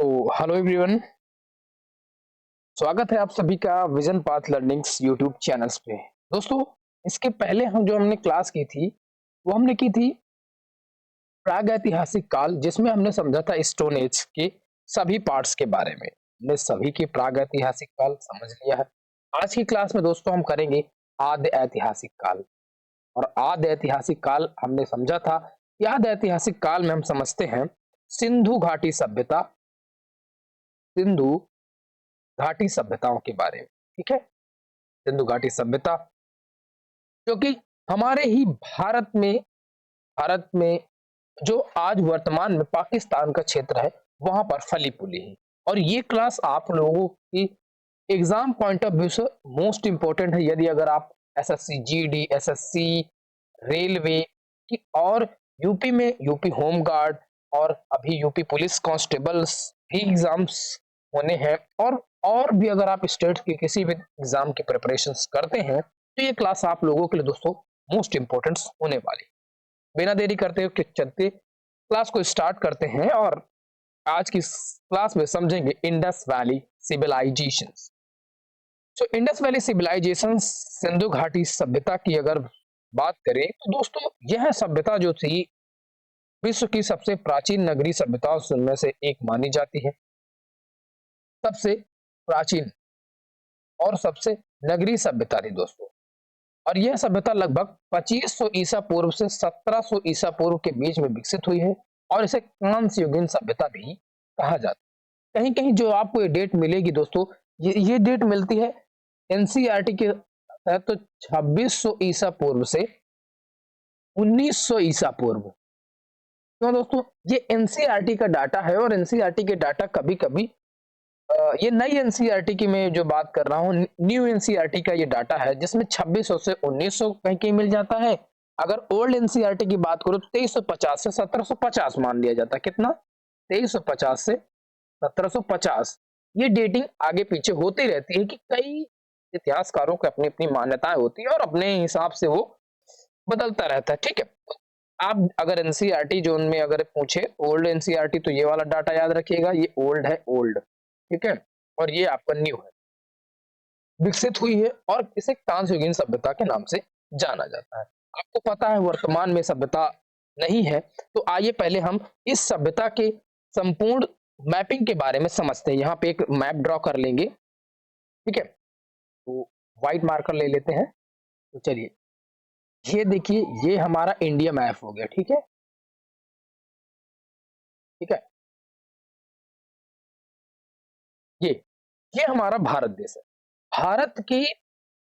तो hello everyone. स्वागत है आप सभी का vision path learnings YouTube channels पे। दोस्तों, इसके पहले हमने क्लास की थी, वो हमने की थी प्रागैतिहासिक काल, जिसमें हमने समझा था स्टोन एज के सभी पार्ट्स के बारे में। हमने सभी के प्रागैतिहासिक काल समझ लिया है। आज की क्लास में दोस्तों हम करेंगे आद्य ऐतिहासिक काल। और आद्य ऐतिहासिक काल हमने समझा था कि आद्य ऐतिहासिक काल में हम समझते हैं सिंधु घाटी सभ्यता, सिंधु घाटी सभ्यताओं के बारे में। ठीक है, सिंधु घाटी सभ्यता जो कि हमारे ही भारत में जो आज वर्तमान में पाकिस्तान का क्षेत्र है, वहां पर फली फूली है। और ये क्लास आप लोगों की एग्जाम पॉइंट ऑफ व्यू से मोस्ट इंपोर्टेंट है। यदि अगर आप एसएससी जीडी, एसएससी, रेलवे की और यूपी में यूपी होम गार्ड और अभी यूपी पुलिस कांस्टेबल्स भी एग्जाम्स होने हैं, और भी अगर आप स्टेट के किसी भी एग्जाम की प्रिपरेशंस करते हैं, तो ये क्लास आप लोगों के लिए दोस्तों मोस्ट इंपोर्टेंट होने वाली। बिना देरी करते हुए चलते क्लास को स्टार्ट करते हैं और आज की क्लास में समझेंगे Indus valley civilisation. So Indus valley civilisation, Sindhu घाटी सभ्यता की अगर बात करें तो दोस्तों यह सभ्यता जो थी विश्व की सबसे प्राचीन नगरीय सभ्यताओं में से एक मानी जाती है। सबसे प्राचीन और सबसे नगरीय सभ्यता थी दोस्तों। और यह सभ्यता लगभग 2500 ईसा पूर्व से 1700 ईसा पूर्व के बीच में विकसित हुई है और इसे कांस्य युगीन सभ्यता भी कहा जाता है। कहीं कहीं जो आपको ये डेट मिलेगी दोस्तों, ये डेट मिलती है एनसीईआरटी के तहत, तो 2600 ईसा पूर्व से 1900 ईसा पूर्व। क्यों दोस्तों, ये एनसीईआरटी का डाटा है और एनसीईआरटी के डाटा कभी कभी ये नई एनसीईआरटी की मैं जो बात कर रहा हूँ, न्यू एनसीईआरटी का ये डाटा है जिसमें 2600 से 1900 कहीं कहीं मिल जाता है। अगर ओल्ड एनसीईआरटी की बात करूँ तो 2350 से 1750 मान लिया जाता है। कितना? 2350 से 1750। ये डेटिंग आगे पीछे होती रहती है कि कई इतिहासकारों की अपनी अपनी मान्यताएं होती है और अपने हिसाब से वो बदलता रहता है। ठीक है, आप अगर एनसीईआरटी जोन में अगर पूछे ओल्ड एनसीईआरटी, तो ये वाला डाटा याद रखिएगा, ये ओल्ड है, ओल्ड। ठीक है, और ये आपका न्यू है, विकसित हुई है और इसे कांस्य युगीन सभ्यता के नाम से जाना जाता है। आपको पता है वर्तमान में सभ्यता नहीं है, तो आइए पहले हम इस सभ्यता के संपूर्ण मैपिंग के बारे में समझते हैं। यहाँ पे एक मैप ड्रॉ कर लेंगे। ठीक है, तो व्हाइट मार्कर ले लेते हैं। तो चलिए, ये देखिए, ये हमारा इंडिया मैप हो गया। ठीक है, ठीक है, ये ये हमारा भारत देश है। भारत के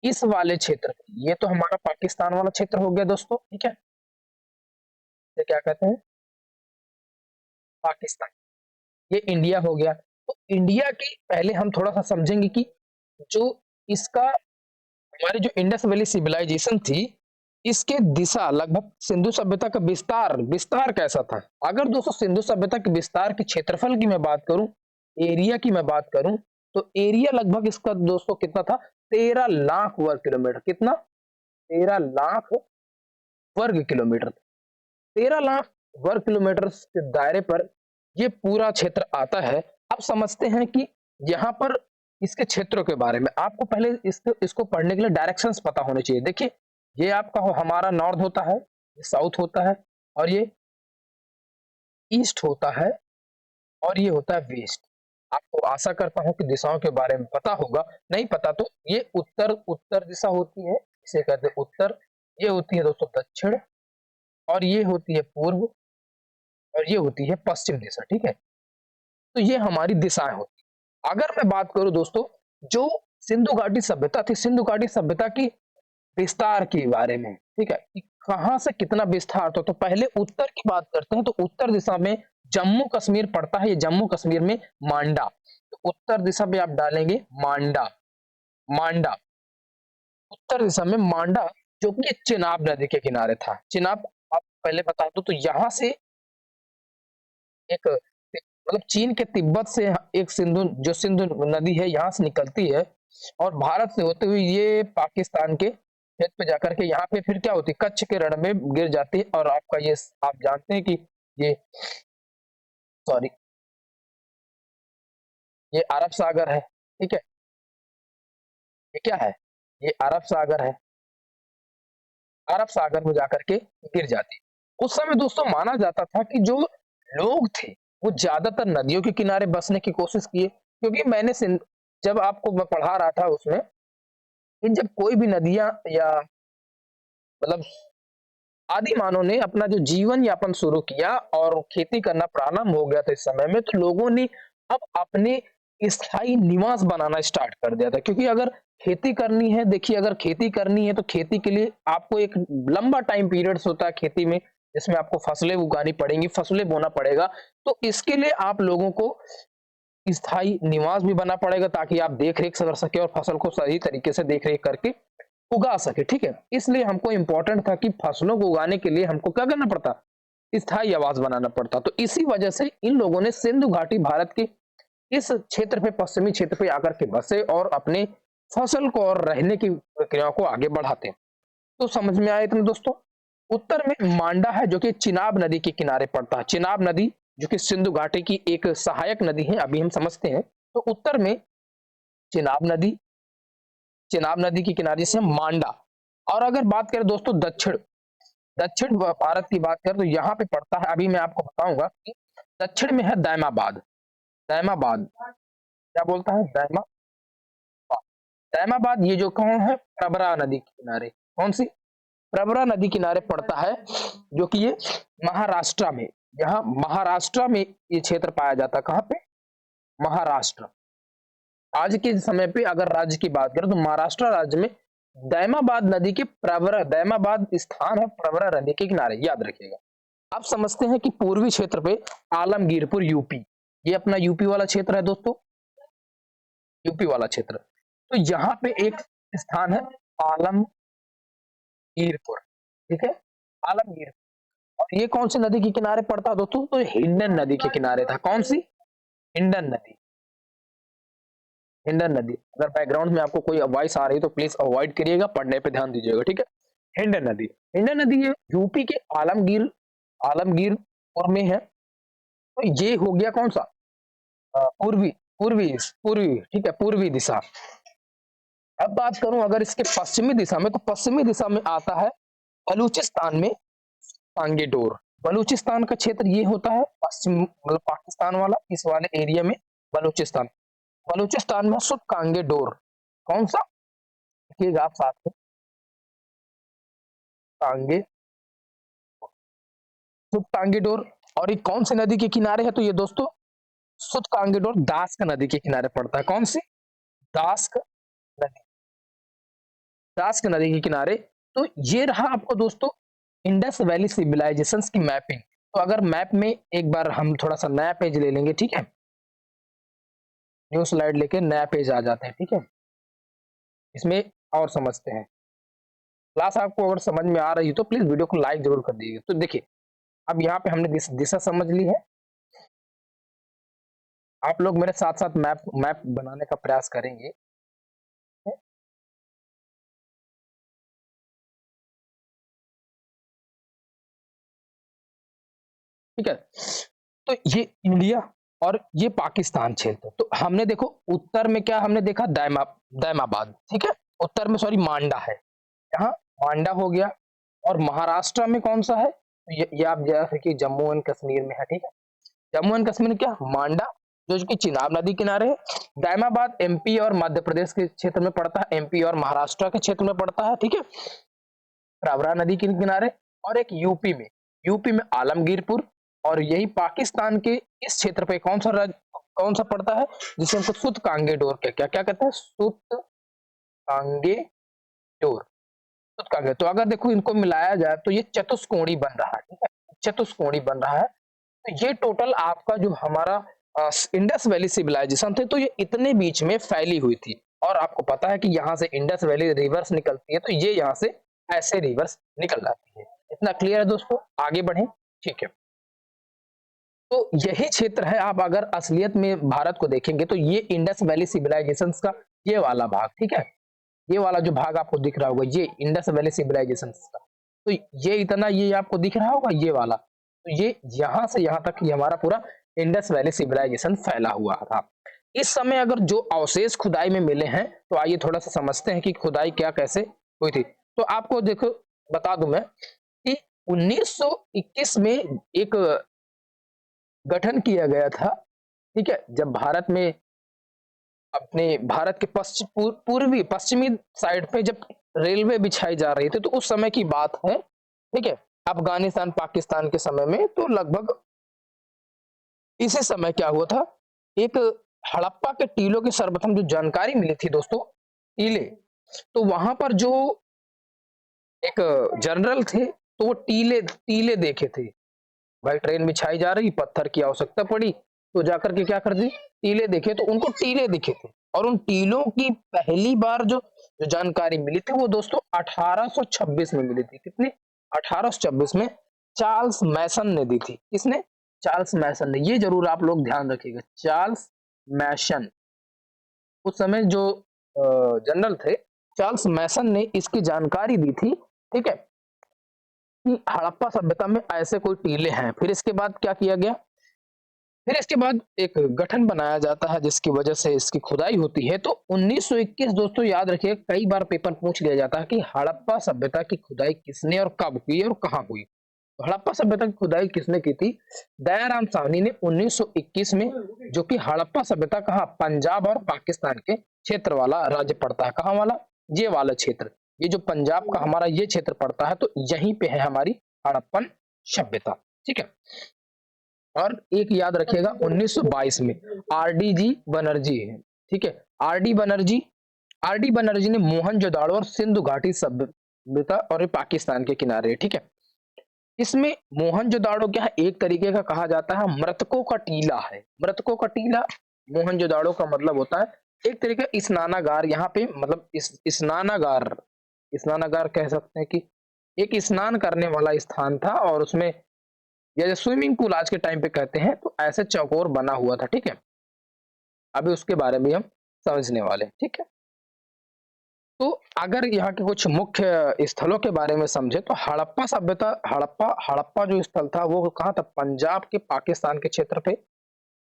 इस वाले क्षेत्र, ये तो हमारा पाकिस्तान वाला क्षेत्र हो गया दोस्तों। ठीक है, ये क्या कहते हैं, पाकिस्तान। ये इंडिया हो गया। तो इंडिया की पहले हम थोड़ा सा समझेंगे कि जो इसका हमारी जो इंडस वैली सिविलाइजेशन थी, इसके दिशा लगभग सिंधु सभ्यता का विस्तार विस्तार कैसा था। अगर दोस्तों सिंधु सभ्यता के विस्तार के क्षेत्रफल की मैं बात करूं, एरिया की मैं बात करूं, तो एरिया लगभग इसका दोस्तों कितना था? 13 लाख वर्ग किलोमीटर। कितना? 13 लाख वर्ग किलोमीटर। 13 लाख वर्ग किलोमीटर के दायरे पर ये पूरा क्षेत्र आता है। अब समझते हैं कि यहाँ पर इसके क्षेत्रों के बारे में आपको पहले इसको पढ़ने के लिए डायरेक्शंस पता होने चाहिए। देखिए, ये आपका हमारा नॉर्थ होता है, ये साउथ होता है, और ये ईस्ट होता है, और ये होता है वेस्ट। आपको आशा करता हूं कि दिशाओं के बारे में पता होगा। नहीं पता तो ये उत्तर उत्तर दिशा होती है, इसे कहते हैं उत्तर। ये होती है दोस्तों दक्षिण, और ये होती है पूर्व, और ये होती है पश्चिम दिशा। ठीक है, तो ये हमारी दिशाएं होती हैं। अगर मैं बात करूं दोस्तों, जो सिंधु घाटी सभ्यता थी, सिंधु घाटी सभ्यता की विस्तार के बारे में, ठीक है, कि कहां से कितना विस्तार था, तो पहले उत्तर की बात करते हैं। तो उत्तर दिशा में जम्मू कश्मीर पड़ता है। ये जम्मू कश्मीर में मांडा, तो उत्तर दिशा में आप डालेंगे मांडा। मांडा उत्तर दिशा में मांडा, जो कि चिनाब नदी के किनारे था। चिनाब, आप पहले बता दो, तो यहां से एक मतलब चीन के तिब्बत से एक सिंधु, जो सिंधु नदी है, यहाँ से निकलती है और भारत से होते हुए ये पाकिस्तान के खेत पे जाकर के यहाँ पे फिर क्या होती है, कच्छ के रण में गिर जाती है। और आपका ये आप जानते हैं कि ये, सॉरी, ये अरब सागर है, ठीक है? ये क्या है? ये अरब सागर है। अरब सागर में जाकर के गिर जाती है। उस समय दोस्तों माना जाता था कि जो लोग थे, वो ज़्यादातर नदियों के किनारे बसने की कोशिश किए, क्योंकि मैंने जब आपको मैं पढ़ा रहा था उसमें कि जब कोई भी नदियाँ या मतलब आदि मानव ने अपना जो जीवन यापन शुरू किया और खेती करना प्रारंभ हो गया था इस समय में, तो लोगों ने अब अपने स्थायी निवास बनाना स्टार्ट कर दिया था, क्योंकि अगर खेती करनी है, देखिए अगर खेती करनी है तो खेती के लिए आपको एक लंबा टाइम पीरियड्स होता है खेती में, जिसमें आपको फसलें उगानी पड़ेंगी, फसलें बोना पड़ेगा। तो इसके लिए आप लोगों को स्थायी निवास भी बनना पड़ेगा, ताकि आप देख रेख कर सके और फसल को सही तरीके से देख रेख करके उगा सके, ठीक है? इसलिए हमको इम्पोर्टेंट था कि फसलों को उगाने के लिए हमको क्या करना पड़ता? स्थायी आवास बनाना पड़ता। तो इसी वजह से इन लोगों ने सिंधु घाटी भारत के इस क्षेत्र पे, पश्चिमी क्षेत्र पे आकर के बसे और अपने फसल को और रहने की प्रक्रियाओं को आगे बढ़ाते हैं। तो समझ में आया इतना दोस्तों? उत्तर में मांडा है, जो कि चिनाब नदी के किनारे पड़ता है। चिनाब नदी जो कि सिंधु घाटी की एक सहायक नदी है, अभी हम समझते हैं। तो उत्तर में चिनाब नदी, चिनाब नदी के किनारे से मांडा। और अगर बात करें दोस्तों दक्षिण दक्षिण भारत की बात करें तो यहाँ पे पड़ता है, अभी मैं आपको बताऊंगा कि दक्षिण में है दैमाबाद। दैमाबाद क्या बोलता है? दैमाबाद। दैमाबाद ये जो कौन है? प्रवरा नदी के किनारे। कौन सी? प्रवरा नदी किनारे पड़ता है, जो कि ये महाराष्ट्र में, यहाँ महाराष्ट्र में ये क्षेत्र पाया जाता है। कहाँ पे? महाराष्ट्र। आज के समय पे अगर राज्य की बात करें तो महाराष्ट्र राज्य में दैमाबाद नदी के प्रवरा, दैमाबाद स्थान है प्रवरा नदी के किनारे, याद रखिएगा। आप समझते हैं कि पूर्वी क्षेत्र पे आलमगीरपुर यूपी, ये अपना यूपी वाला क्षेत्र है दोस्तों, यूपी वाला क्षेत्र। तो यहाँ पे एक स्थान है आलमगीरपुर, ठीक है? आलमगीर। और ये कौन सी नदी के किनारे पड़ता है दोस्तों? तो हिंडन नदी के किनारे था। कौन सी? हिंडन नदी। हिंडन नदी। अगर बैकग्राउंड में आपको कोई वॉइस आ रही है तो प्लीज अवॉइड करिएगा, पढ़ने पे ध्यान दीजिएगा, ठीक है? हिंडन नदी, हिंडन नदी ये यूपी के आलमगीरपुर में है। तो ये हो गया कौन सा? पूर्वी पूर्वी पूर्वी, ठीक है, पूर्वी दिशा। अब बात करूं अगर इसके पश्चिमी दिशा में, तो पश्चिमी दिशा में आता है बलूचिस्तान में कांगेडोर। बलूचिस्तान का क्षेत्र ये होता है पश्चिम, मतलब पाकिस्तान वाला, इस वाले एरिया में बलूचिस्तान। बलूचिस्तान में सुत कांगेडोर। कौन सा? देखिएगा आप साथ में, कांगे, सुत कांगेडोर। और ये कौन सी नदी के किनारे है? तो ये दोस्तों सुत कांगेडोर दास्क नदी के किनारे पड़ता है। कौन सी? दास्क नदी, दास्क नदी के किनारे। तो ये रहा आपको दोस्तों इंडस वैली सिविलाइजेशंस की मैपिंग। तो अगर मैप में एक बार हम थोड़ा सा नया पेज ले लेंगे, ठीक है? न्यू स्लाइड लेके नया पेज आ जाते हैं, ठीक है? इसमें और समझते हैं। क्लास आपको अगर समझ में आ रही है तो प्लीज वीडियो को लाइक जरूर कर दीजिए। तो देखिए अब यहाँ पे हमने दिशा समझ ली है। आप लोग मेरे साथ साथ मैप मैप बनाने का प्रयास करेंगे। ठीक है? तो ये इंडिया और ये पाकिस्तान क्षेत्र। तो हमने देखो उत्तर में क्या हमने देखा? दैमाबाद, ठीक है? उत्तर में सॉरी मांडा है, यहाँ मांडा हो गया। और महाराष्ट्र में कौन सा है? तो ये आप जैसे कि जम्मू एंड कश्मीर में है, ठीक है? जम्मू एंड कश्मीर में क्या? मांडा, जो कि चिनाब नदी किनारे है। दैमाबाद एमपी और मध्य प्रदेश के क्षेत्र में पड़ता है, एमपी और महाराष्ट्र के क्षेत्र में पड़ता है, ठीक है? प्रवरा नदी के किनारे। और एक यूपी में आलमगीरपुर। और यही पाकिस्तान के इस क्षेत्र पे कौन सा पड़ता है, जिसे हमको सुत कांगेडोर के क्या क्या कहते हैं? सुत कांगेडोर, सुत कांगे। तो अगर देखो इनको मिलाया जाए तो ये चतुष्कोणी बन रहा है, ठीक है? चतुष्कोणी बन रहा है। तो ये टोटल आपका जो हमारा इंडस वैली सिविलाइजेशन थे, तो ये इतने बीच में फैली हुई थी। और आपको पता है कि यहाँ से इंडस वैली रिवर्स निकलती है, तो ये यहाँ से ऐसे रिवर्स निकल जाती है। इतना क्लियर है दोस्तों? आगे बढ़े, ठीक है? तो यही क्षेत्र है, आप अगर असलियत में भारत को देखेंगे तो ये इंडस वैली सिविलाइजेशन का ये वाला भाग, ठीक है? ये वाला जो भाग आपको दिख रहा होगा, ये इंडस वैली सिविलाइजेशन का। तो ये इतना ये आपको दिख रहा होगा, ये वाला। तो ये यहाँ से यहाँ तक ये हमारा पूरा इंडस वैली सिविलाइजेशन फैला हुआ था। इस समय अगर जो अवशेष खुदाई में मिले हैं तो आइए थोड़ा सा समझते हैं कि खुदाई क्या कैसे हुई थी। तो आपको देखो बता दूं मैं कि 1921 में एक गठन किया गया था, ठीक है, जब भारत में अपने भारत के पूर्वी पश्चिमी साइड पे जब रेलवे बिछाई जा रही थी तो उस समय की बात है, ठीक है, अफगानिस्तान पाकिस्तान के समय में। तो लगभग इसी समय क्या हुआ था, एक हड़प्पा के टीलों की सर्वप्रथम जो जानकारी मिली थी दोस्तों, टीले, तो वहां पर जो एक जनरल थे तो वो टीले टीले देखे थे। भाई ट्रेन बिछाई जा रही, पत्थर की आवश्यकता पड़ी तो जाकर के क्या कर दी, टीले देखे, तो उनको टीले दिखे थे। और उन टीलों की पहली बार जो जो जानकारी मिली थी वो दोस्तों 1826 में मिली थी। कितने, 1826 में चार्ल्स मैसन ने दी थी। किसने, चार्ल्स मैसन ने। ये जरूर आप लोग ध्यान रखिएगा, चार्ल्स मैसन उस समय जो जनरल थे, चार्ल्स मैसन ने इसकी जानकारी दी थी, ठीक है, कि हड़प्पा सभ्यता में ऐसे कोई टीले हैं। फिर इसके बाद क्या किया गया, फिर इसके बाद एक गठन बनाया जाता है जिसकी वजह से इसकी खुदाई होती है। तो 1921 दोस्तों याद रखिए, कई बार पेपर पूछ लिया जाता है कि हड़प्पा सभ्यता की खुदाई किसने और कब हुई और कहाँ हुई। तो हड़प्पा सभ्यता की खुदाई किसने की थी, दयाराम साहनी ने 1921 में, जो कि हड़प्पा सभ्यता कहाँ, पंजाब और पाकिस्तान के क्षेत्र वाला राज्य पड़ता है। कहाँ वाला, ये वाला क्षेत्र, ये जो पंजाब का हमारा ये क्षेत्र पड़ता है, तो यहीं पे है हमारी हड़प्पन सभ्यता, ठीक है। और एक याद रखिएगा 1922 में आरडीजी बनर्जी है, ठीक है, आरडी बनर्जी ने मोहनजोदाड़ो और सिंधु घाटी सभ्यता और ये पाकिस्तान के किनारे, ठीक है। इसमें मोहनजोदाड़ो क्या है, एक तरीके का कहा जाता है मृतकों का टीला है। मृतकों का टीला मोहनजोदाड़ो का मतलब होता है एक तरीके का स्नानागार। यहाँ पे मतलब स्नानागार, स्नानागार कह सकते हैं कि एक स्नान करने वाला स्थान था, और उसमें जैसे स्विमिंग पूल आज के टाइम पे कहते हैं, तो ऐसे चौकोर बना हुआ था, ठीक है। अभी उसके बारे में हम समझने वाले हैं, ठीक है। तो अगर यहाँ के कुछ मुख्य स्थलों के बारे में समझे तो हड़प्पा सभ्यता, हड़प्पा जो स्थल था वो कहाँ था, पंजाब के पाकिस्तान के क्षेत्र पे।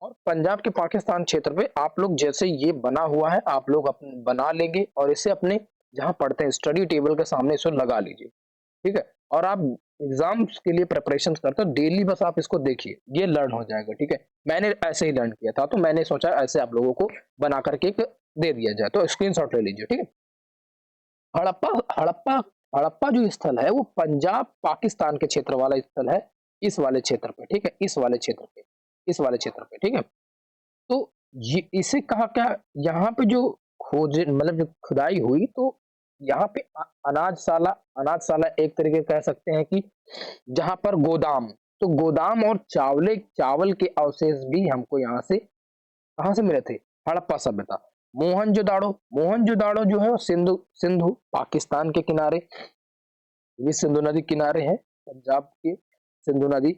और पंजाब के पाकिस्तान क्षेत्र पे आप लोग जैसे ये बना हुआ है, आप लोग अपने बना लेंगे और इसे अपने जहाँ पढ़ते हैं स्टडी टेबल के सामने इसे लगा लीजिए, ठीक है। और आप एग्जाम्स के लिए प्रिपरेशन करते हो डेली, बस आप इसको देखिए, ये लर्न हो जाएगा, ठीक है। मैंने ऐसे ही लर्न किया था, तो मैंने सोचा ऐसे आप लोगों को बना करके एक दे दिया जाए, तो स्क्रीनशॉट ले लीजिए, ठीक है। हड़प्पा हड़प्पा हड़प्पा जो स्थल है वो पंजाब पाकिस्तान के क्षेत्र वाला स्थल है, इस वाले क्षेत्र पे, ठीक है, इस वाले क्षेत्र पे, इस वाले क्षेत्र पे, ठीक है। तो ये इसे कहा क्या, यहाँ पे जो खोज मतलब जो खुदाई हुई, तो यहाँ पे अनाजशाला, अनाजशाला एक तरीके कह सकते हैं कि जहां पर गोदाम, तो गोदाम और चावल के अवशेष भी हमको यहाँ से कहाँ से मिले थे, हड़प्पा सभ्यता। मोहनजोदाड़ो, मोहनजोदाड़ो जो है वो सिंधु सिंधु पाकिस्तान के किनारे, ये सिंधु नदी किनारे है पंजाब के, सिंधु नदी।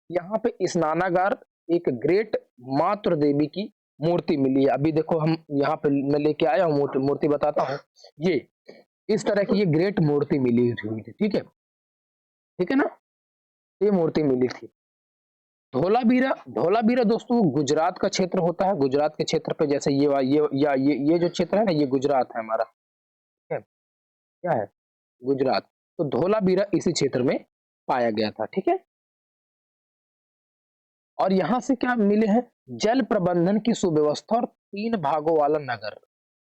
यहाँ पे स्नानागार, एक ग्रेट मातृ देवी की मूर्ति मिली है। अभी देखो हम यहाँ पे मैं लेके आया हूँ मूर्ति बताता हूँ। ये इस तरह की ये ग्रेट मूर्ति मिली हुई थी, ठीक है, ठीक है ना, ये मूर्ति मिली थी। धोलावीरा, धोलावीरा दोस्तों गुजरात का क्षेत्र होता है। गुजरात के क्षेत्र पे जैसे ये जो क्षेत्र है ना, ये गुजरात है हमारा, ठीक है, क्या है, गुजरात। तो धोलावीरा इसी क्षेत्र में पाया गया था, ठीक है। और यहां से क्या मिले हैं, जल प्रबंधन की सुव्यवस्था और 3 भागों वाला नगर।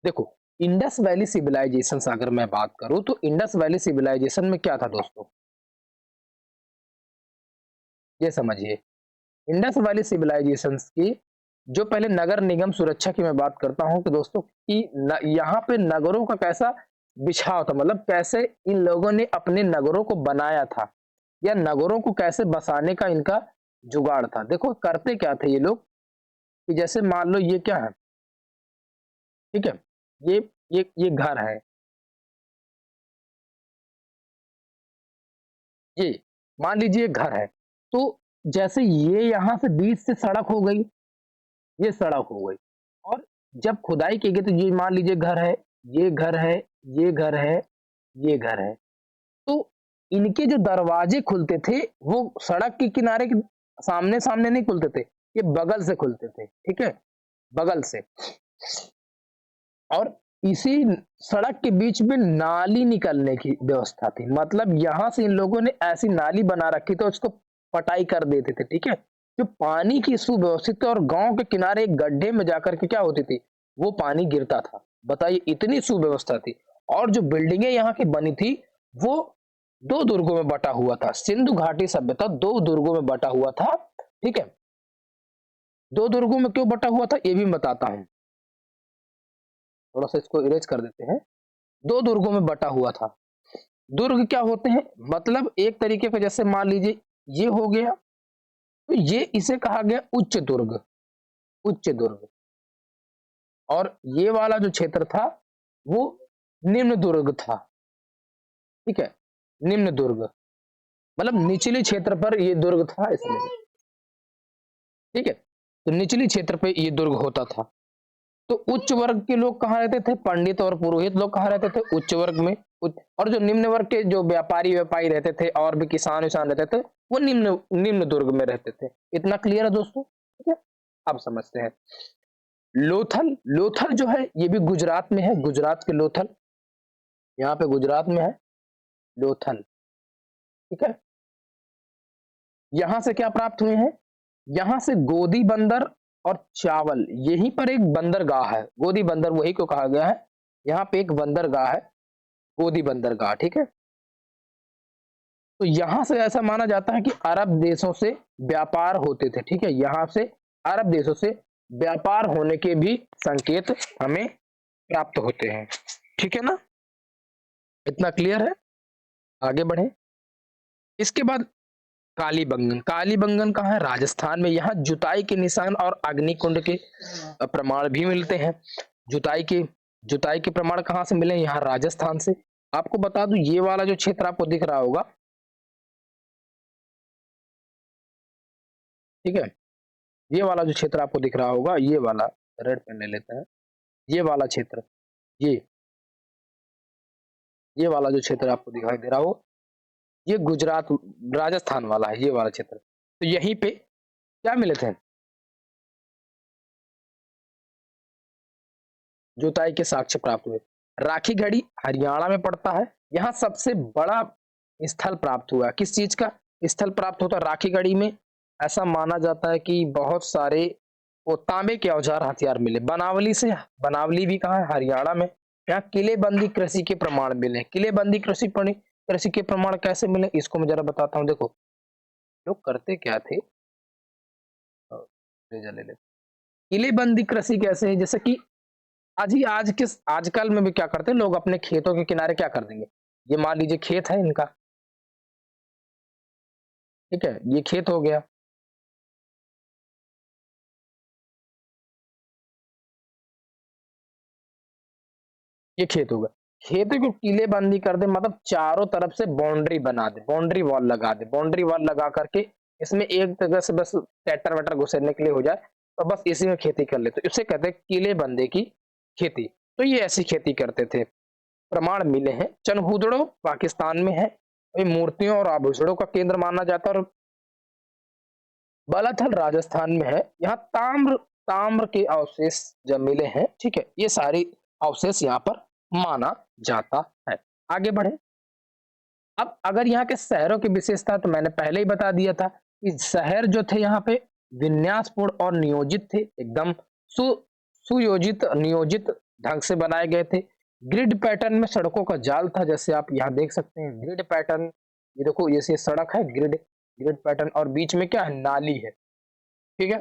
देखो इंडस वैली सिविलाइजेशन से अगर मैं बात करूं तो इंडस वैली सिविलाइजेशन में क्या था दोस्तों, ये समझिए, इंडस वैली सिविलाइजेशन की जो पहले नगर निगम सुरक्षा की मैं बात करता हूं कि दोस्तों कि यहाँ पे नगरों का कैसा बिछाव था, मतलब कैसे इन लोगों ने अपने नगरों को बनाया था, या नगरों को कैसे बसाने का इनका जुगाड़ था। देखो करते क्या थे ये लोग, कि जैसे मान लो ये क्या है, ठीक है, ये ये घर है, ये मान लीजिए घर है, तो जैसे ये यहाँ से बीच से सड़क हो गई, ये सड़क हो गई, और जब खुदाई की गई तो ये मान लीजिए घर है, ये घर है, ये घर है, ये घर है। तो इनके जो दरवाजे खुलते थे वो सड़क के किनारे के सामने सामने नहीं खुलते थे, ये बगल से खुलते थे, ठीक है। बगल से, और इसी सड़क के बीच में नाली निकलने की व्यवस्था थी। मतलब यहां से इन लोगों ने ऐसी नाली बना रखी थी, उसको पटाई कर देते थे, ठीक है। जो पानी की सुव्यवस्थित, और गांव के किनारे एक गड्ढे में जाकर के क्या होती थी, वो पानी गिरता था। बताइए, इतनी सुव्यवस्था थी। और जो बिल्डिंगें यहाँ की बनी थी, वो दो दुर्गों में बटा हुआ था। सिंधु घाटी सभ्यता दो दुर्गों में बटा हुआ था, ठीक है। दो दुर्गों में क्यों बटा हुआ था, ये भी बताता हूं। थोड़ा सा इसको इरेज कर देते हैं। दो दुर्गों में बटा हुआ था। दुर्ग क्या होते हैं, मतलब एक तरीके का, जैसे मान लीजिए ये हो गया, तो ये इसे कहा गया उच्च दुर्ग, उच्च दुर्ग। और ये वाला जो क्षेत्र था, वो निम्न दुर्ग था, ठीक है। निम्न दुर्ग मतलब निचले क्षेत्र पर ये दुर्ग था इसमें, ठीक है। तो निचली क्षेत्र पे ये दुर्ग होता था। तो उच्च वर्ग के लोग कहाँ रहते थे, पंडित और पुरोहित लोग कहाँ रहते थे, उच्च वर्ग में। और जो निम्न वर्ग के जो व्यापारी रहते थे, और भी किसान विसान रहते थे, वो निम्न निम्न दुर्ग में रहते थे। इतना क्लियर है दोस्तों, ठीक है। अब समझते हैं लोथल। लोथल जो है, ये भी गुजरात में है, गुजरात के लोथल, यहाँ पे गुजरात में है लोथल, ठीक है। यहां से क्या प्राप्त हुए हैं, यहां से गोदी बंदर और चावल। यहीं पर एक बंदरगाह है, गोदी बंदर वही को कहा गया है। यहाँ पे एक बंदरगाह है, गोदी बंदरगाह, ठीक है। तो यहां से ऐसा माना जाता है कि अरब देशों से व्यापार होते थे, ठीक है। यहां से अरब देशों से व्यापार होने के भी संकेत हमें प्राप्त होते हैं, ठीक है ना। इतना क्लियर है, आगे बढ़े। इसके बाद कालीबंगन। कालीबंगन कहाँ है, राजस्थान में। यहाँ जुताई के निशान और अग्निकुंड के प्रमाण भी मिलते हैं। जुताई के प्रमाण कहाँ से मिले, यहाँ राजस्थान से। आपको बता दूं, ये वाला जो क्षेत्र आपको दिख रहा होगा, ठीक है, ये वाला जो क्षेत्र आपको दिख रहा होगा, ये वाला रेड पेन ले लेते हैं, ये वाला क्षेत्र, ये ये वाला जो क्षेत्र आपको दिखाई दे रहा हो, ये गुजरात राजस्थान वाला है, ये वाला क्षेत्र। तो यहीं पे क्या मिले थे, जुताई के साक्ष्य प्राप्त हुए। राखीगढ़ी हरियाणा में पड़ता है। यहाँ सबसे बड़ा स्थल प्राप्त हुआ, किस चीज का स्थल प्राप्त होता है राखीगढ़ी में। ऐसा माना जाता है कि बहुत सारे वो तांबे के औजार हथियार मिले बनावली से। बनावली भी कहाँ है, हरियाणा में। यहाँ किलेबंदी कृषि के प्रमाण मिले। किलेबंदी कृषि के प्रमाण कैसे मिले, इसको मैं जरा बताता हूँ। देखो लोग करते क्या थे, ले ले किलेबंदी कृषि कैसे है, जैसे कि आजकल में भी क्या करते हैं लोग, अपने खेतों के किनारे क्या कर देंगे, ये मान लीजिए खेत है इनका, ठीक है, ये खेत हो गया। ये खेत होगा, खेतों को कीलेबंदी कर दे, मतलब चारों तरफ से बाउंड्री बना दे, बाउंड्री वॉल लगा दे। बाउंड्री वॉल लगा करके इसमें एक जगह से बस ट्रैक्टर वैक्टर घुसने के लिए हो जाए, तो बस इसी में खेती कर ले, तो इसे कहते हैं किलेबंदी की खेती। तो ये ऐसी खेती करते थे। प्रमाण मिले हैं। चनहुदड़ो पाकिस्तान में है, ये मूर्तियों और आभूषणों का केंद्र माना जाता है। और बालाथल राजस्थान में है। यहाँ ताम्र ताम्र के अवशेष जब मिले हैं, ठीक है, ये सारी अवशेष यहाँ पर माना जाता है। आगे बढ़े। अब अगर यहाँ के शहरों की विशेषता, तो मैंने पहले ही बता दिया था कि शहर जो थे यहाँ पे विन्यासपूर्ण और नियोजित थे, एकदम सु सुयोजित नियोजित ढंग से बनाए गए थे। ग्रिड पैटर्न में सड़कों का जाल था, जैसे आप यहाँ देख सकते हैं ग्रिड पैटर्न। ये देखो, ये सड़क है, ग्रिड ग्रिड पैटर्न, और बीच में क्या है, नाली है, ठीक है।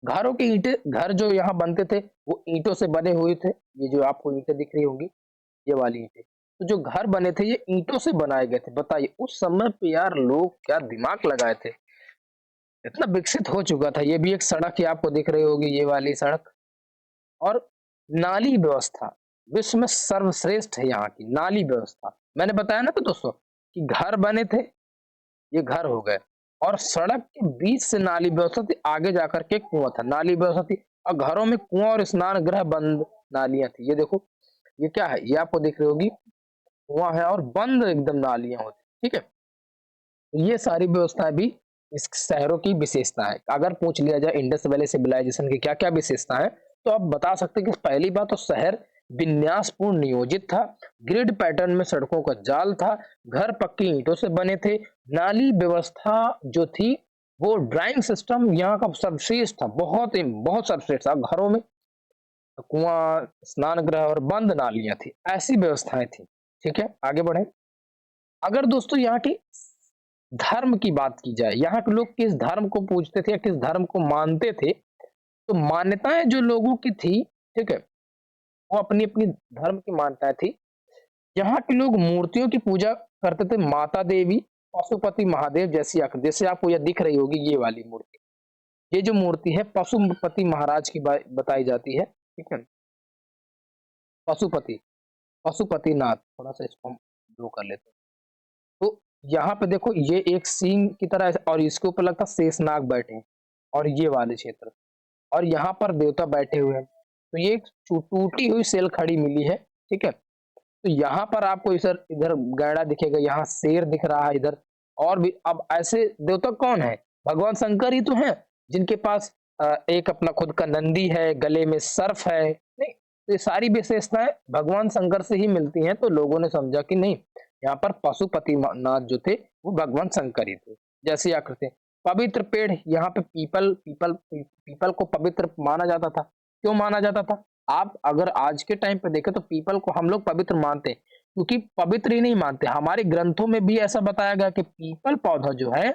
घरों की ईंटें, घर जो यहाँ बनते थे वो ईंटों से बने हुए थे। ये जो आपको ईंटें दिख रही होंगी, ये वाली ईंटें, तो जो घर बने थे ये ईंटों से बनाए गए थे। बताइए उस समय पे यार लोग क्या दिमाग लगाए थे, इतना विकसित हो चुका था। ये भी एक सड़क ही आपको दिख रही होगी, ये वाली सड़क। और नाली व्यवस्था विश्व में सर्वश्रेष्ठ है यहाँ की नाली व्यवस्था। मैंने बताया ना तो दोस्तों कि घर बने थे, ये घर हो गए, और सड़क के बीच से नाली व्यवस्था थी, आगे जाकर के कुआं था, नाली व्यवस्था थी। और घरों में कुआं और स्नान गृह बंद नालियां थी। ये देखो, ये क्या है, ये आपको दिख रही होगी, कुआं है और बंद एकदम नालियां होती, ठीक है। ये सारी व्यवस्थाएं भी इस शहरों की विशेषता है। अगर पूछ लिया जाए इंडस वैली सिविलाइजेशन की क्या क्या विशेषता है, तो आप बता सकते हैं कि पहली बात तो शहर विन्यासपूर्ण नियोजित था, ग्रिड पैटर्न में सड़कों का जाल था, घर पक्की ईंटों से बने थे, नाली व्यवस्था जो थी वो ड्राइंग सिस्टम यहाँ का सर्वश्रेष्ठ था, बहुत सर्वश्रेष्ठ था। घरों में कुआं, स्नान गृह और बंद नालियां थी, ऐसी व्यवस्थाएं थी। ठीक है, आगे बढ़े। अगर दोस्तों यहाँ की धर्म की बात की जाए, यहाँ के लोग किस धर्म को पूजते थे या किस धर्म को मानते थे, तो मान्यताएं जो लोगों की थी, ठीक है, वो अपनी अपनी धर्म की मान्यताएं थी। यहाँ के लोग मूर्तियों की पूजा करते थे, माता देवी, पशुपति महादेव जैसी आकृति, जैसे आपको यह दिख रही होगी ये वाली मूर्ति, ये जो मूर्ति है पशुपति महाराज की बताई जाती है। ठीक है, पशुपति, पशुपतिनाथ, थोड़ा सा इसको हम ड्रॉ कर लेते हैं। तो यहाँ पे देखो ये एक सींग की तरह है और इसके ऊपर लगता शेषनाग बैठे हैं, और ये वाले क्षेत्र, और यहाँ पर देवता बैठे हुए हैं। तो ये एक टूटी हुई सेल खड़ी मिली है। ठीक है, तो यहाँ पर आपको इधर इधर गैड़ा दिखेगा, यहाँ शेर दिख रहा है इधर, और भी। अब ऐसे देवता कौन है? भगवान शंकर ही तो हैं, जिनके पास एक अपना खुद का नंदी है, गले में सर्फ है। नहीं, तो ये सारी विशेषताएं भगवान शंकर से ही मिलती हैं। तो लोगों ने समझा कि नहीं, यहाँ पर पशुपतिनाथ जो थे वो भगवान शंकर ही थे। जैसी आकृति, पवित्र पेड़, यहाँ पे पीपल को पवित्र माना जाता था। क्यों माना जाता था? आप अगर आज के टाइम पे देखें तो पीपल को हम लोग पवित्र मानते हैं, क्योंकि पवित्र ही नहीं मानते, हमारे ग्रंथों में भी ऐसा बताया गया कि पीपल पौधा जो है,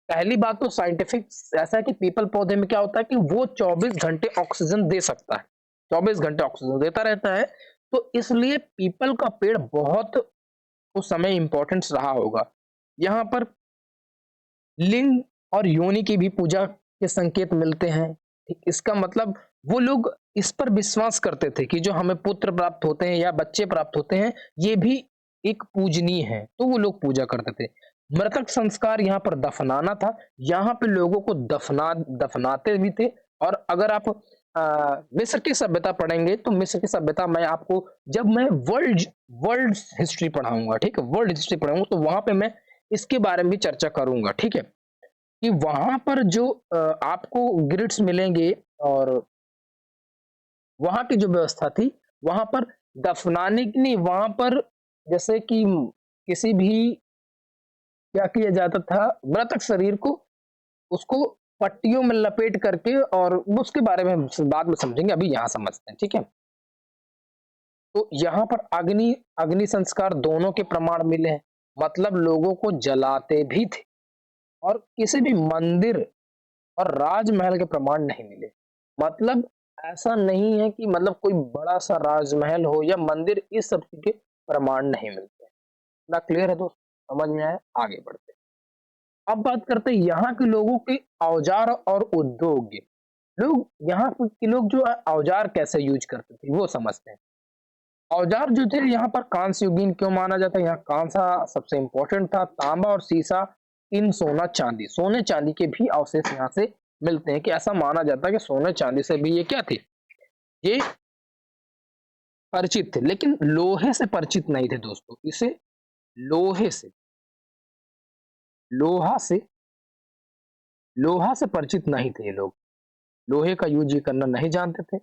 पहली बात तो साइंटिफिक ऐसा है कि पीपल पौधे में क्या होता है कि वो 24 घंटे ऑक्सीजन दे सकता है, 24 घंटे ऑक्सीजन देता रहता है। तो इसलिए पीपल का पेड़ बहुत उस समय इंपॉर्टेंस रहा होगा। यहाँ पर लिंग और योनि की भी पूजा के संकेत मिलते हैं। ठीक, इसका मतलब वो लोग इस पर विश्वास करते थे कि जो हमें पुत्र प्राप्त होते हैं या बच्चे प्राप्त होते हैं, ये भी एक पूजनीय है, तो वो लोग पूजा करते थे। मृतक संस्कार यहाँ पर दफनाना था, यहाँ पे लोगों को दफनाते भी थे। और अगर आप मिस्र की सभ्यता पढ़ेंगे तो मिस्र की सभ्यता मैं आपको, जब मैं वर्ल्ड हिस्ट्री पढ़ाऊंगा, ठीक है, वर्ल्ड हिस्ट्री पढ़ाऊंगा, तो वहां पे मैं इसके बारे में भी चर्चा करूंगा। ठीक है, कि वहां पर जो आपको ग्रिड्स मिलेंगे और वहां की जो व्यवस्था थी, वहां पर दफनाने की नहीं, वहां पर जैसे कि किसी भी क्या किया जाता था, मृतक शरीर को उसको पट्टियों में लपेट करके, और उसके बारे में बाद में समझेंगे, अभी यहाँ समझते हैं। ठीक है, तो यहाँ पर अग्नि अग्नि संस्कार दोनों के प्रमाण मिले हैं, मतलब लोगों को जलाते भी थे। और किसी भी मंदिर और राजमहल के प्रमाण नहीं मिले, मतलब ऐसा नहीं है कि मतलब कोई बड़ा सा राजमहल हो या मंदिर, इस सब के प्रमाण नहीं मिलते। ना क्लियर है दोस्त, समझ में आया? आगे बढ़ते हैं। अब बात करते हैं यहाँ के लोगों के औजार और उद्योग। लोग यहाँ के लोग जो है औजार कैसे यूज करते थे वो समझते हैं। औजार जो थे यहाँ पर कांस्य युगीन क्यों माना जाता है? यहाँ कांसा सबसे इंपॉर्टेंट था, तांबा और सीसा, इन सोना चांदी, सोने चांदी के भी अवशेष यहाँ से मिलते हैं। कि ऐसा माना जाता है कि सोने चांदी से भी ये क्या थे, ये परिचित थे, लेकिन लोहे से परिचित नहीं थे दोस्तों। इसे लोहे से लोहा से लोहा से परिचित नहीं थे ये लोग, लोहे का यूज ये करना नहीं जानते थे।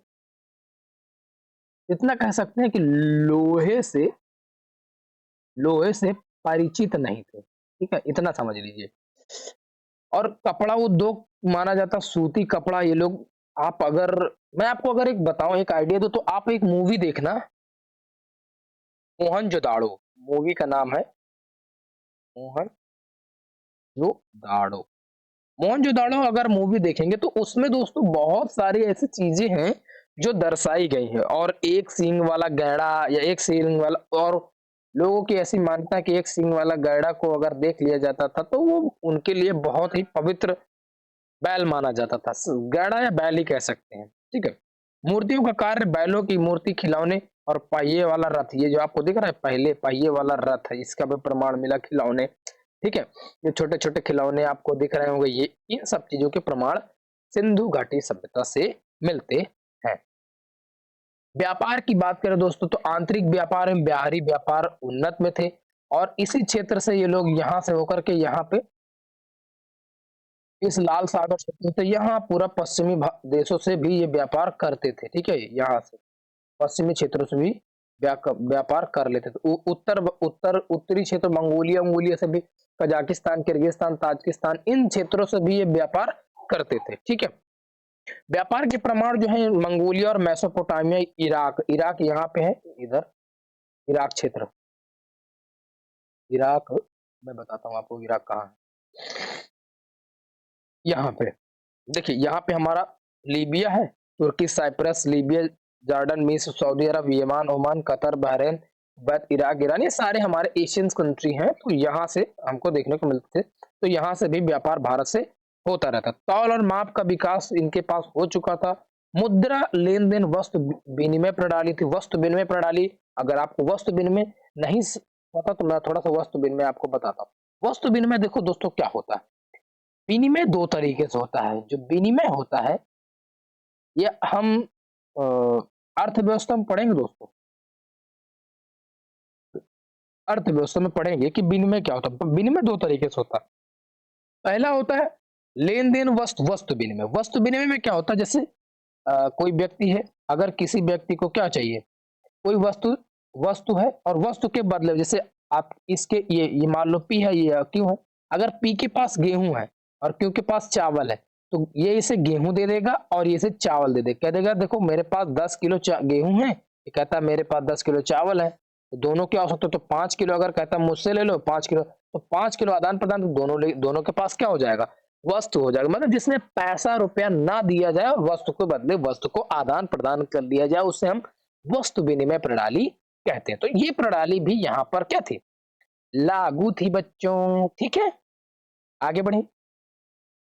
इतना कह सकते हैं कि लोहे से परिचित नहीं थे। ठीक है, इतना समझ लीजिए। और कपड़ा उद्योग माना जाता, सूती कपड़ा, ये लोग, आप अगर मैं आपको अगर एक बताऊं, एक आइडिया दूं, तो आप एक मूवी देखना, मोहनजोदाड़ो, मूवी का नाम है मोहनजोदाड़ो। मोहनजोदाड़ो अगर मूवी देखेंगे तो उसमें दोस्तों बहुत सारी ऐसी चीजें हैं जो दर्शाई गई है। और एक सींग वाला गैड़ा या एक सींग वाला, और लोगों की ऐसी मान्यता है कि एक सींग वाला गैड़ा को अगर देख लिया जाता था तो वो उनके लिए बहुत ही पवित्र बैल माना जाता था। गैड़ा या बैल ही कह सकते हैं। ठीक है, मूर्तियों का कार्य, बैलों की मूर्ति, खिलौने और पहिए वाला रथ, ये जो आपको दिख रहा है पहले पहिए वाला रथ है, इसका भी प्रमाण मिला, खिलौने। ठीक है, ये छोटे छोटे खिलौने आपको दिख रहे होंगे, ये इन सब चीजों के प्रमाण सिंधु घाटी सभ्यता से मिलते हैं। व्यापार की बात करें दोस्तों तो आंतरिक व्यापार में बाहरी व्यापार उन्नत में थे, और इसी क्षेत्र से ये लोग यहाँ से होकर के यहाँ पे इस लाल सागर से तो यहाँ पूरा पश्चिमी देशों से भी ये व्यापार करते थे, ठीक है, यहाँ से पश्चिमी क्षेत्रों से भी व्यापार कर लेते थे। उत्तरी क्षेत्र मंगोलिया मंगोलिया से भी, कजाकिस्तान, किर्गिस्तान, ताजिकिस्तान, इन क्षेत्रों से भी ये व्यापार करते थे, ठीक है। व्यापार के प्रमाण जो है मंगोलिया और मेसोपोटामिया, इराक, इराक यहाँ पे है, इधर इराक क्षेत्र, इराक मैं बताता हूँ आपको इराक कहाँ है। यहाँ पे देखिए, यहाँ पे हमारा लीबिया है, तुर्की, साइप्रस, लीबिया, जॉर्डन, मिस्र, Saudi Arab, Yemen, Oman, Qatar, Bahrain, Kuwait, Iraq, Iran, ये सारे हमारे एशियन कंट्री हैं। तो यहाँ से हमको देखने को मिलते थे, तो यहाँ से भी व्यापार भारत से होता रहता। तौल और माप का विकास इनके पास हो चुका था। मुद्रा लेन देन, वस्तु विनिमय प्रणाली थी। वस्तु विनिमय प्रणाली, अगर आपको वस्तु विनिमय नहीं पता तो मैं थोड़ा सा वस्तु विनिमय आपको बताता हूँ। वस्तु विनिमय देखो दोस्तों क्या होता है, विनिमय दो तरीके से होता है। जो विनिमय होता है ये हम अर्थव्यवस्था में पढ़ेंगे दोस्तों, अर्थव्यवस्था में पढ़ेंगे कि विनिमय क्या होता है। विनिमय दो तरीके से होता है। पहला होता है लेन देन, वस्तु विनिमय। वस्तु विनिमय में क्या होता है, जैसे कोई व्यक्ति है, अगर किसी व्यक्ति को क्या चाहिए, कोई वस्तु वस्तु है और वस्तु के बदले, जैसे आप इसके ये मान लो पी है, ये क्यों है, अगर पी के पास गेहूं है और क्यू के पास चावल है, तो ये इसे गेहूं दे देगा और ये इसे चावल दे देगा। कह देगा देखो मेरे पास 10 किलो गेहूं है, ये कहता है मेरे पास 10 किलो चावल है, तो दोनों क्या हो सकता है, तो 5 किलो अगर कहता है मुझसे ले लो 5 किलो, तो 5 किलो आदान प्रदान, तो दोनों के पास क्या हो जाएगा, वस्तु हो जाएगा। मतलब जिसमें पैसा रुपया ना दिया जाए और वस्तु के बदले वस्तु को आदान प्रदान कर दिया जाए, उससे हम वस्तु विनिमय प्रणाली कहते हैं। तो ये प्रणाली भी यहाँ पर क्या थी, लागू थी बच्चों, ठीक है। आगे बढ़े।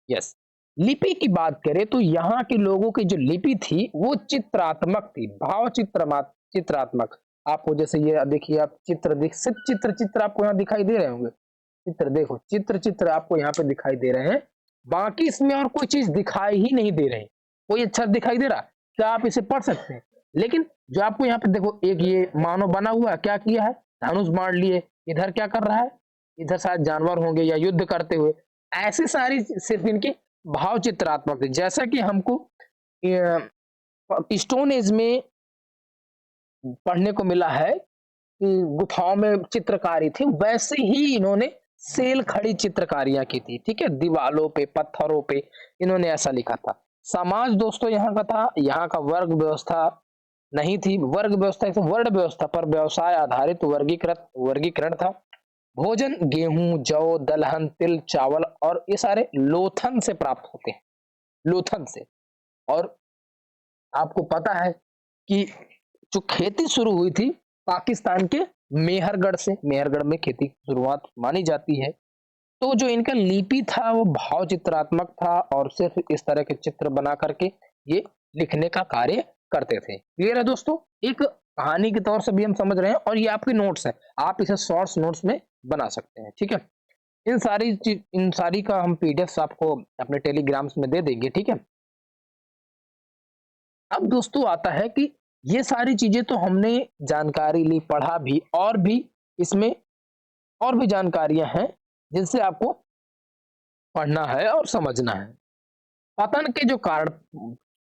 यस, लिपि की बात करें तो यहाँ के लोगों की जो लिपि थी वो चित्रात्मक थी, भाव चित्रात्मक। आपको जैसे ये देखिए, आप चित्र आपको यहाँ दिखाई दे रहे होंगे, चित्र देखो, चित्र आपको यहाँ पे दिखाई दे रहे हैं। बाकी इसमें और कोई चीज दिखाई ही नहीं दे रही, कोई अक्षर दिखाई दे रहा, क्या आप इसे पढ़ सकते हैं। लेकिन जो आपको यहाँ पे देखो, एक ये मानव बना हुआ है, क्या किया है, धनुष बाण लिए, इधर क्या कर रहा है, इधर शायद जानवर होंगे या युद्ध करते हुए। ऐसी सारी सिर्फ इनकी भाव चित्रात्मक है। जैसा कि हमको स्टोन एज में पढ़ने को मिला है कि गुफाओं में चित्रकारी थी, वैसे ही इन्होंने सेल खड़ी चित्रकारियां की थी, ठीक है, दीवालों पे, पत्थरों पे इन्होंने ऐसा लिखा था। समाज दोस्तों यहाँ का था, यहाँ का वर्ग व्यवस्था नहीं थी। वर्ग व्यवस्था एक वर्ण व्यवस्था पर व्यवसाय आधारित वर्गीकरण था। भोजन गेहूं, जौ, दलहन, तिल, चावल और ये सारे लोथन से प्राप्त होते हैं, लोथन से। और आपको पता है कि जो खेती शुरू हुई थी पाकिस्तान के मेहरगढ़ से, मेहरगढ़ में खेती की शुरुआत मानी जाती है। तो जो इनका लिपि था वो भाव चित्रात्मक था और सिर्फ इस तरह के चित्र बना करके ये लिखने का कार्य करते थे। क्लियर है दोस्तों, एक कहानी के तौर से भी हम समझ रहे हैं और ये आपके नोट्स है, आप इसे शॉर्ट्स नोट्स में बना सकते हैं, ठीक है। इन सारी का हम पीडीएफ आपको अपने टेलीग्राम्स में दे देंगे, ठीक है। अब दोस्तों आता है कि ये सारी चीजें तो हमने जानकारी ली, पढ़ा भी, और भी इसमें और भी जानकारियां हैं जिनसे आपको पढ़ना है और समझना है। पतन के जो कारण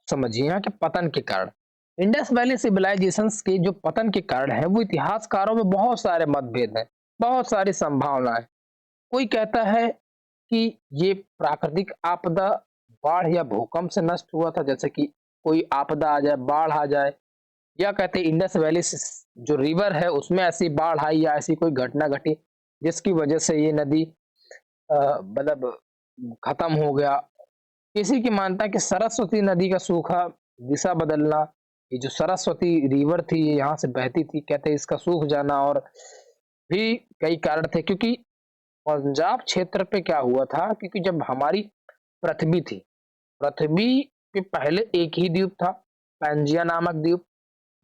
समझिए, यहाँ के पतन के कारण, इंडस वैली सिविलाइजेशंस के जो पतन के कारण है वो इतिहासकारों में बहुत सारे मतभेद हैं, बहुत सारी संभावनाएं। कोई कहता है कि ये प्राकृतिक आपदा, बाढ़ या भूकंप से नष्ट हुआ था, जैसे कि कोई आपदा आ जाए, बाढ़ आ जाए, या कहते हैं इंडस वैली जो रिवर है उसमें ऐसी बाढ़ आई या ऐसी कोई घटना घटी जिसकी वजह से ये नदी मतलब खत्म हो गया। किसी की मानता है कि सरस्वती नदी का सूखा, दिशा बदलना, ये जो सरस्वती रिवर थी ये यहाँ से बहती थी, कहते हैं इसका सूख जाना, और भी कई कारण थे। क्योंकि पंजाब क्षेत्र पे क्या हुआ था, क्योंकि जब हमारी पृथ्वी थी, पृथ्वी के पहले एक ही द्वीप था, पैंजिया नामक द्वीप,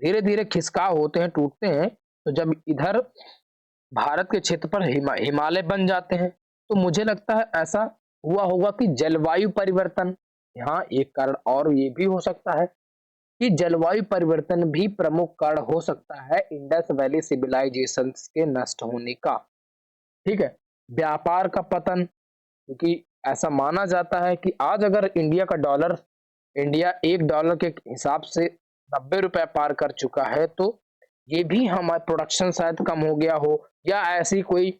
धीरे धीरे खिसकाव होते हैं, टूटते हैं, तो जब इधर भारत के क्षेत्र पर हिमालय बन जाते हैं, तो मुझे लगता है ऐसा हुआ होगा कि जलवायु परिवर्तन, यहाँ एक कारण और ये भी हो सकता है कि जलवायु परिवर्तन भी प्रमुख कारण हो सकता है इंडस वैली सिविलाइजेशन के नष्ट होने का, ठीक है। व्यापार का पतन, क्योंकि ऐसा माना जाता है कि आज अगर इंडिया $1 के हिसाब से 90 रुपए पार कर चुका है, तो ये भी हमारा प्रोडक्शन शायद कम हो गया हो, या ऐसी कोई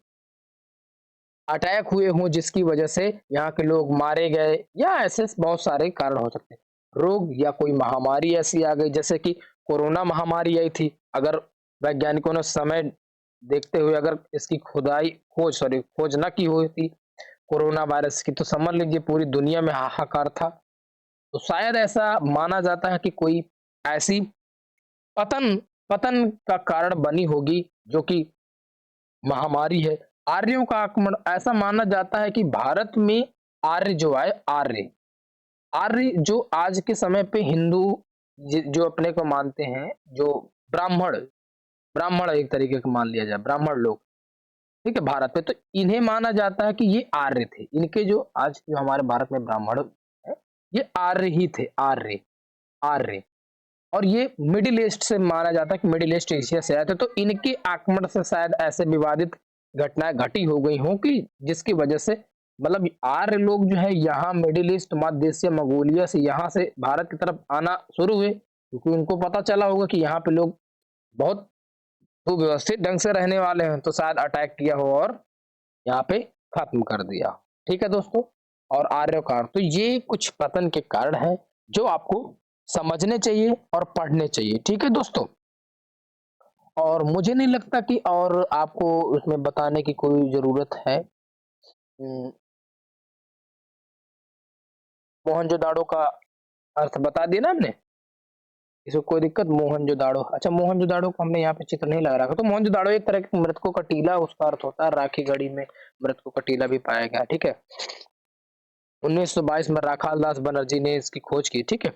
अटैक हुए हों जिसकी वजह से यहाँ के लोग मारे गए, या ऐसे बहुत सारे कारण हो सकते हैं। रोग या कोई महामारी ऐसी आ गई, जैसे कि कोरोना महामारी आई थी। अगर वैज्ञानिकों ने समय देखते हुए अगर इसकी खोज न की होती कोरोना वायरस की, तो समझ लीजिए पूरी दुनिया में हाहाकार था। तो शायद ऐसा माना जाता है कि कोई ऐसी पतन पतन का कारण बनी होगी, जो कि महामारी है। आर्यों का आक्रमण, ऐसा माना जाता है कि भारत में आर्य जो आए, आर्य आर्य जो आज के समय पे हिंदू जो अपने को मानते हैं, जो ब्राह्मण ब्राह्मण एक तरीके का मान लिया जाए, ब्राह्मण लोग, ठीक है, भारत में, तो इन्हें माना जाता है कि ये आर्य थे। इनके जो आज जो हमारे भारत में ब्राह्मण है, ये आर्य ही थे, आर्य आर्य। और ये मिडिल ईस्ट से माना जाता है कि मिडिल ईस्ट एशिया से आए थे, तो इनके आक्रमण से शायद ऐसे विवादित घटनाएं घटी हो गई हों कि जिसकी वजह से मतलब आर्य लोग जो है यहाँ मिडिल ईस्ट, मध्य एशिया, मंगोलिया से यहाँ से भारत की तरफ आना शुरू हुए, क्योंकि उनको पता चला होगा कि यहाँ पे लोग बहुत सुव्यवस्थित ढंग से रहने वाले हैं, तो शायद अटैक किया हो और यहाँ पे खत्म कर दिया। ठीक है दोस्तों, और आर्यों का तो ये कुछ पतन के कारण हैं जो आपको समझने चाहिए और पढ़ने चाहिए। ठीक है दोस्तों, और मुझे नहीं लगता कि और आपको उसमें बताने की कोई जरूरत है। मोहनजोदाड़ो का अर्थ बता दिया ना हमने, इसको कोई दिक्कत? मोहनजोदाड़ो, अच्छा मोहनजोदाड़ो को हमने यहाँ पे चित्र नहीं लगा रखा। तो मोहनजोदाड़ो एक तरह के मृतकों का टीला, उसका अर्थ होता है राखी गढ़ी में मृतकों का टीला भी पाया गया। ठीक है, 1922 में राखाल दास बनर्जी ने इसकी खोज की। ठीक है,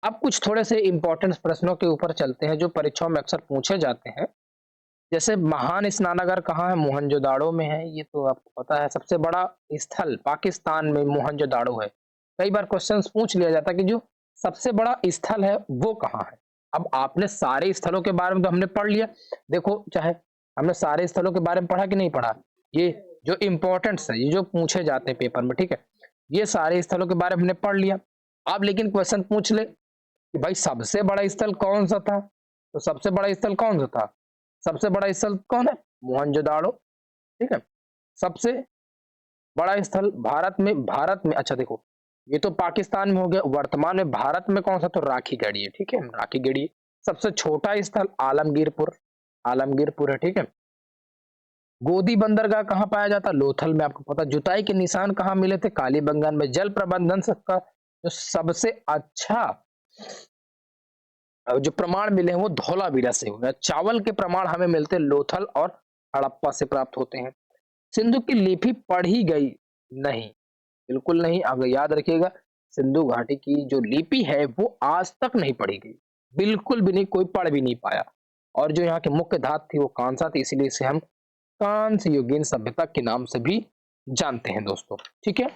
अब कुछ थोड़े से इंपॉर्टेंट प्रश्नों के ऊपर चलते हैं जो परीक्षाओं में अक्सर पूछे जाते हैं। जैसे महान स्नानागार कहाँ है? मोहनजोदाड़ो में है, ये तो आपको पता है। सबसे बड़ा स्थल पाकिस्तान में मोहनजोदाड़ो है। कई बार क्वेश्चंस पूछ लिया जाता है कि जो सबसे बड़ा स्थल है वो कहाँ है। अब आपने सारे स्थलों के बारे में तो हमने पढ़ लिया, देखो चाहे हमने सारे स्थलों के बारे में पढ़ा कि नहीं पढ़ा, ये जो इम्पोर्टेंट्स है, ये जो पूछे जाते हैं पेपर में, ठीक है, ये सारे स्थलों के बारे में हमने पढ़ लिया। अब लेकिन क्वेश्चन पूछ ले कि भाई सबसे बड़ा स्थल कौन सा था, तो सबसे बड़ा स्थल कौन सा था? सबसे बड़ा स्थल कौन है? मोहनजोदाड़ो। ठीक है, सबसे बड़ा स्थल भारत में अच्छा देखो, ये तो पाकिस्तान में हो गया। वर्तमान में भारत में कौन सा? तो राखी गढ़ी है। ठीक है, राखी गढ़ी। सबसे छोटा स्थल आलमगीरपुर है। ठीक है, गोदी बंदरगाह कहाँ पाया जाता? लोथल में, आपको पता। जुताई के निशान कहाँ मिले थे? कालीबंगान में। जल प्रबंधन का जो सबसे अच्छा जो प्रमाण मिले हैं वो धौलावीरा से हुए। चावल के प्रमाण हमें मिलते हैं लोथल और हड़प्पा से प्राप्त होते हैं। सिंधु की लिपि पढ़ी गई नहीं, बिल्कुल नहीं। अगर याद रखिएगा, सिंधु घाटी की जो लिपि है वो आज तक नहीं पढ़ी गई, बिल्कुल भी नहीं, कोई पढ़ भी नहीं पाया। और जो यहाँ की मुख्य धातु थी वो कांसा थी, इसीलिए इसे हम कांस्य युगीन सभ्यता के नाम से भी जानते हैं दोस्तों। ठीक है,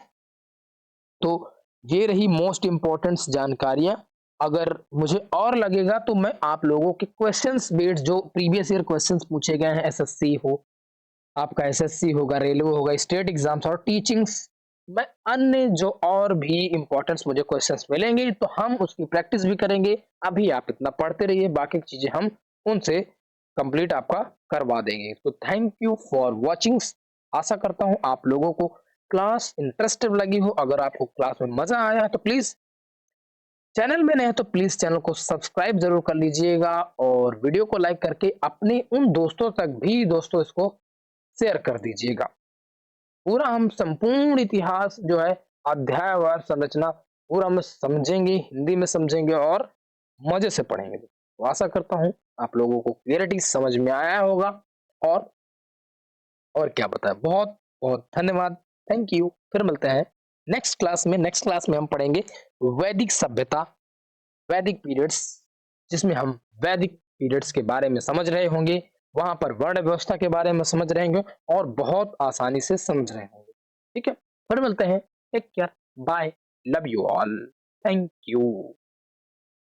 तो ये रही मोस्ट इंपॉर्टेंट जानकारियां। अगर मुझे और लगेगा तो मैं आप लोगों के क्वेश्चंस बेस्ड जो प्रीवियस ईयर क्वेश्चंस पूछे गए हैं, एसएससी हो, आपका एसएससी होगा, रेलवे होगा, स्टेट एग्जाम्स और टीचिंग्स में अन्य जो और भी इंपॉर्टेंस मुझे क्वेश्चंस मिलेंगे तो हम उसकी प्रैक्टिस भी करेंगे। अभी आप इतना पढ़ते रहिए, बाकी चीजें हम उनसे कंप्लीट आपका करवा देंगे। तो थैंक यू फॉर वॉचिंग। आशा करता हूं आप लोगों को क्लास इंटरेस्टिव लगी हो। अगर आपको क्लास में मजा आया है तो प्लीज, चैनल में नए हैं तो प्लीज चैनल को सब्सक्राइब जरूर कर लीजिएगा, और वीडियो को लाइक करके अपने उन दोस्तों तक भी दोस्तों इसको शेयर कर दीजिएगा। पूरा हम संपूर्ण इतिहास जो है, अध्यायवार संरचना पूरा हम समझेंगे, हिंदी में समझेंगे और मजे से पढ़ेंगे। तो आशा करता हूं आप लोगों को क्लियरिटी समझ में आया होगा। और क्या बताएं, बहुत बहुत धन्यवाद, थैंक यू। फिर मिलते हैं नेक्स्ट क्लास में। नेक्स्ट क्लास में हम पढ़ेंगे वैदिक सभ्यता, वैदिक पीरियड्स, जिसमें हम वैदिक पीरियड्स के बारे में समझ रहे होंगे, वहां पर वर्ण व्यवस्था के बारे में समझ रहे होंगे और बहुत आसानी से समझ रहे होंगे। ठीक है, फिर मिलते हैं, take care, bye, love you all, thank you.